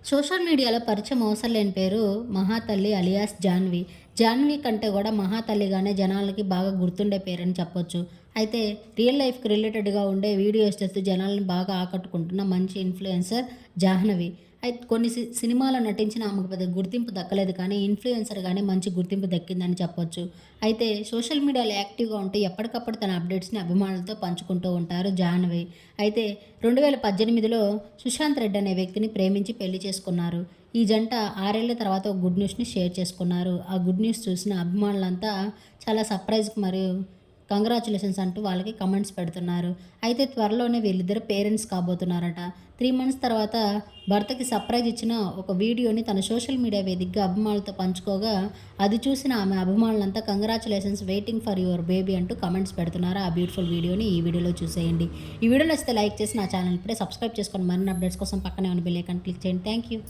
Social మీడియాలో పరిచయం అవసరం లేని పేరు మహాతల్లి అలియాస్ జాన్వి. జాన్వి కంటే కూడా మహాతల్లిగానే జనాలకి బాగా గుర్తుండే పేరని చెప్పొచ్చు. అయితే రియల్ లైఫ్‌కి రిలేటెడ్‌గా ఉండే వీడియోస్ చేస్తూ జనాల్ని బాగా ఆకట్టుకుంటున్న మంచి ఇన్‌ఫ్లుయెన్సర్ జాహ్నవి. అయితే కొన్ని సినిమాలో నటించిన ఆమెకు పెద్ద గుర్తింపు దక్కలేదు కానీ ఇన్‌ఫ్లుయెన్సర్‌గానే మంచి గుర్తింపు దక్కిందని చెప్పొచ్చు. అయితే సోషల్ మీడియాలో యాక్టివ్‌గా ఉంటూ ఎప్పటికప్పుడు తన అప్డేట్స్‌ని అభిమానులతో పంచుకుంటూ ఉంటారు జాహ్నవి. అయితే 2018లో సుశాంత్ రెడ్డి అనే వ్యక్తిని ప్రేమించి పెళ్లి చేసుకున్నారు. ఈ జంట 6 ఏళ్ల తర్వాత ఒక గుడ్ న్యూస్‌ని షేర్ చేసుకున్నారు. ఆ గుడ్ న్యూస్ చూసిన అభిమానులంతా చాలా సర్ప్రైజ్‌కి మరియు కంగ్రాచ్యులేషన్స్ అంటూ వాళ్ళకి కమెంట్స్ పెడుతున్నారు. అయితే త్వరలోనే వీళ్ళిద్దరు పేరెంట్స్ కాబోతున్నారట. 3 మంత్స్ తర్వాత భర్తకి సర్ప్రైజ్ ఇచ్చిన ఒక వీడియోని తన సోషల్ మీడియా వేదికగా అభిమానులతో పంచుకోగా, అది చూసిన ఆమె అభిమానులంతా congratulations waiting for your baby అంటూ కమెంట్స్ పెడుతున్నారు. ఆ బ్యూటిఫుల్ వీడియోని ఈ వీడియోలో చూసేయండి. ఈ వీడియో నచ్చితే లైక్ చేసి నా ఛానల్ ఇప్పుడే సబ్స్క్రైబ్ చేసుకోండి. మరిన్ని అప్డేట్స్ కోసం పక్కనే ఉన్న బెల్ ఐకాన్ క్లిక్ చేయండి. Thank you.